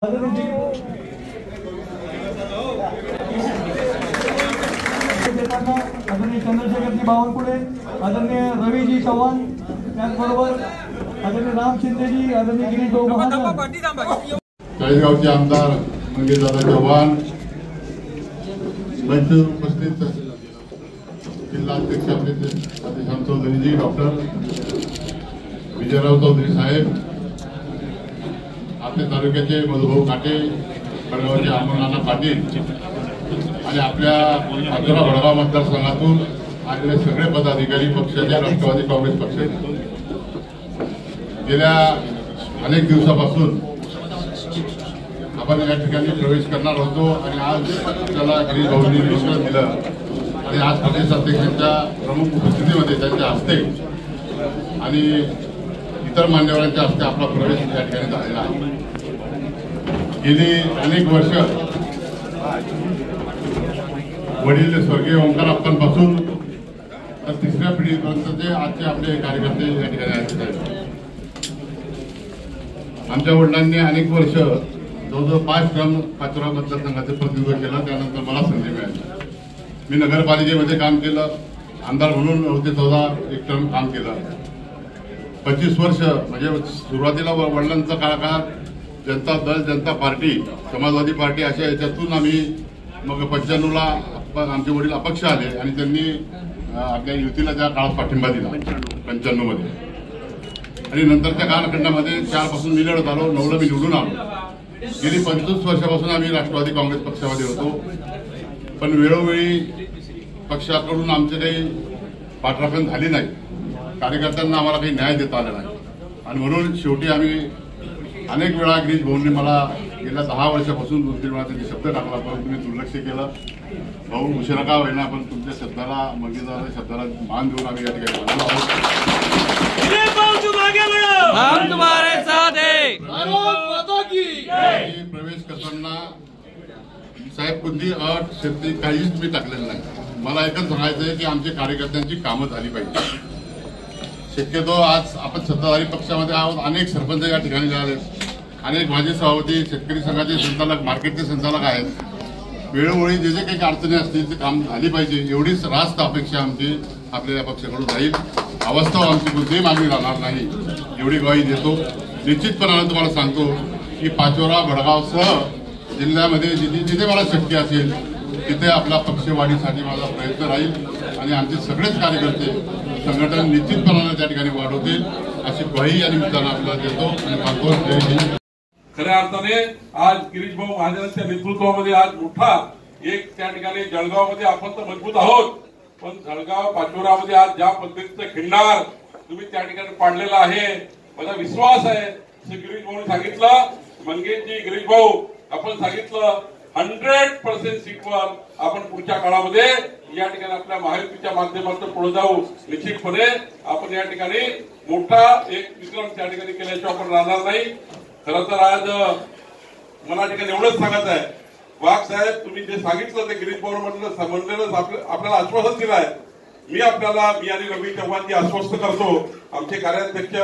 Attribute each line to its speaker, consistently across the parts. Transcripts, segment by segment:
Speaker 1: आदरणीय चंद्रशेखरजी बावनकुळे, आदरणीय रवीजी चव्हाण, त्याचबरोबर आदरणीय राम शिंदेजी, आदरणीय गिरीश भाऊ महाजन,
Speaker 2: चाळीसगावचे आमदार मंगेशदादा चव्हाण, मंच उपस्थित जिल्हा अध्यक्ष सतीश चौधरीजी, डॉक्टर विजयराव चौधरी साहेब, आपल्या तालुक्याचे मधुभाऊ काटे, बडगावचे अमरनाथ पाटील आणि आपल्या अकरा बडगाव मतदारसंघातून आलेले सगळे पदाधिकारी पक्षाचे, राष्ट्रवादी काँग्रेस पक्षाचे गेल्या अनेक दिवसापासून आपण या ठिकाणी प्रवेश करणार होतो आणि आज त्याला गिरीश भाऊंनी निमंत्रण दिलं आणि आज प्रदेश अध्यक्षांच्या प्रमुख उपस्थितीमध्ये त्यांच्या हस्ते आणि इतर मान्यवरांच्या हस्ते आपला प्रवेश या ठिकाणी झालेला आहे। गेली अनेक वर्ष वडील स्वर्गीय ओंकार अप्पांपासून तर तिसऱ्या पिढीपर्यंतचे आजचे आपले कार्यकर्ते या ठिकाणी आहेत। आमच्या वडिलांनी अनेक वर्ष जवळजवळ 5 टर्म पाचोरा मतदारसंघाचे प्रतिनिधित्व केलं। त्यानंतर मला संधी मिळाली, मी नगरपालिकेमध्ये काम केलं, आमदार म्हणून होते 14 टर्म काम केलं। 25 वर्ष म्हणजे सुरुवातीला वडिलांचा काळात जनता दल, जनता पार्टी, समाजवादी पार्टी अशा याच्यातून आम्ही मग 95ला आमचे वडील अपक्ष आले आणि त्यांनी आपल्या युतीला त्या काळात पाठिंबा दिला 95 मध्ये आणि नंतरच्या कालखंडामध्ये 4 पासून मी लढत आलो, 9ला मी निवडून आलो। गेली 25 वर्षापासून आम्ही राष्ट्रवादी काँग्रेस पक्षामध्ये होतो, पण वेळोवेळी पक्षाकडून आमचे काही पाठराखण झाली नाही, कार्यकर्त्यांना आम्हाला काही न्याय देता आला नाही आणि म्हणून शेवटी आम्ही अनेक वेळा गिरीश भाऊंनी मला गेल्या 10 वर्षापासून 2-3 वेळा त्यांनी शब्द टाकला, पण तुम्ही दुर्लक्ष केलं। भाऊ उशिरा का होईना पण तुमच्या शब्दाला मंगेशदाराच्या शब्दाला मान देऊन आम्ही या ठिकाणी प्रवेश करताना साहेब कोणती अट शर्ती काहीच मी टाकलेलं नाही। मला एकच सांगायचं आहे की आमच्या कार्यकर्त्यांची कामं झाली पाहिजे। शक्यतो आज आपण सत्ताधारी पक्षामध्ये आहोत, अनेक सरपंच या ठिकाणी झाले, अनेक माजी सभापती, शेतकरी संघाचे संचालक, मार्केटचे संचालक आहेत। वेळोवेळी जे जे काही अडचणी असतील ते काम झाली पाहिजे एवढीच रास्त अपेक्षा आमची आपल्या या पक्षाकडून राहील। अवस्था आमची कोणतीही मागणी राहणार नाही एवढी ग्वाही देतो। निश्चितपणाने तुम्हाला सांगतो की पाचोरा भडगावसह जिल्ह्यामध्ये जिथे जिथे मला शक्य असेल तिथे आपला पक्ष वाढीसाठी माझा प्रयत्न राहील आणि आमचे सगळेच कार्यकर्ते संघटन निश्चितपणाने त्या ठिकाणी वाढवतील अशी ग्वाही या निमित्तानं आपल्याला देतो आणि सांगतो।
Speaker 3: खऱ्या अर्थाने आज गिरीश भाऊ महाजनांच्या नेतृत्वामध्ये आज मोठा एक त्या ठिकाणी जळगावमध्ये आपण तर मजबूत आहोत, पण जळगाव पाचोरामध्ये आज ज्या पद्धतीचं खिंडार तुम्ही त्या ठिकाणी पाडलेला आहे, माझा विश्वास आहे गिरीश भाऊने सांगितलं, मंगेशजी, गिरीश भाऊ आपण सांगितलं 100% सीटवर आपण पुढच्या काळामध्ये या ठिकाणी आपल्या महायुतीच्या माध्यमातून पुढे जाऊ। निश्चितपणे आपण या ठिकाणी मोठा एक विक्रम त्या ठिकाणी केल्याशिवाय आपण राहणार नाही। खरं तर आज मला ठिकाणी एवढंच सांगत आहे, वाघ साहेब तुम्ही जे सांगितलं ते गिरीश भाऊ म्हणलेलं आपल्याला आश्वासन दिलं आहे। मी आणि रवी चव्हाणजी आश्वस्त करतो, आमचे कार्याध्यक्ष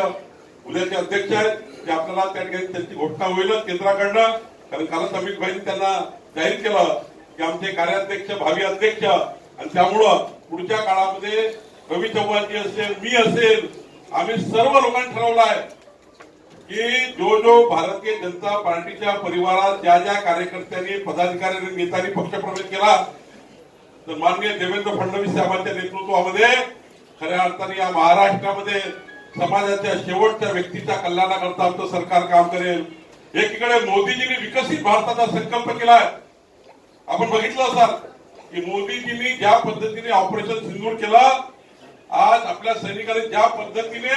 Speaker 3: उद्याचे अध्यक्ष आहेत ते आपल्याला त्या ठिकाणी त्यांची घोषणा होईलच केंद्राकडनं, कारण कालच अमित भाईंनी त्यांना जाहीर केलं की आमचे कार्याध्यक्ष भावी अध्यक्ष, आणि त्यामुळं पुढच्या काळामध्ये रवी चव्हाणजी असेल, मी असेल, आम्ही सर्व लोकांनी ठरवलं आहे की जो भारतीय जनता पार्टीच्या परिवारात ज्या ज्या कार्यकर्त्यांनी, पदाधिकाऱ्यांनी, नेत्यांनी पक्षप्रवेश केला तर माननीय देवेंद्र फडणवीस साहेबांच्या नेतृत्वामध्ये खऱ्या अर्थाने या महाराष्ट्रामध्ये समाजाच्या शेवटच्या व्यक्तीच्या कल्याणाकरता आमचं सरकार काम करेल। एकीकडे मोदीजींनी विकसित भारताचा संकल्प केलाय, आपण बघितलं असाल की मोदीजींनी ज्या पद्धतीने ऑपरेशन सिंदूर केलं, आज आपल्या सैनिकांनी ज्या पद्धतीने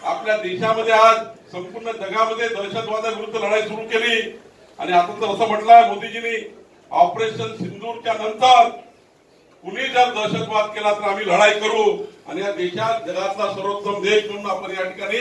Speaker 3: आपल्या देशामध्ये आज संपूर्ण जगामध्ये दहशतवादाविरुद्ध लढाई सुरू केली आणि आता तर असं म्हटलंय मोदीजींनी ऑपरेशन सिंदूरच्या नंतर कुणी जर दहशतवाद केला तर आम्ही लढाई करू आणि या देशात जगातला सर्वोत्तम देश म्हणून आपण या ठिकाणी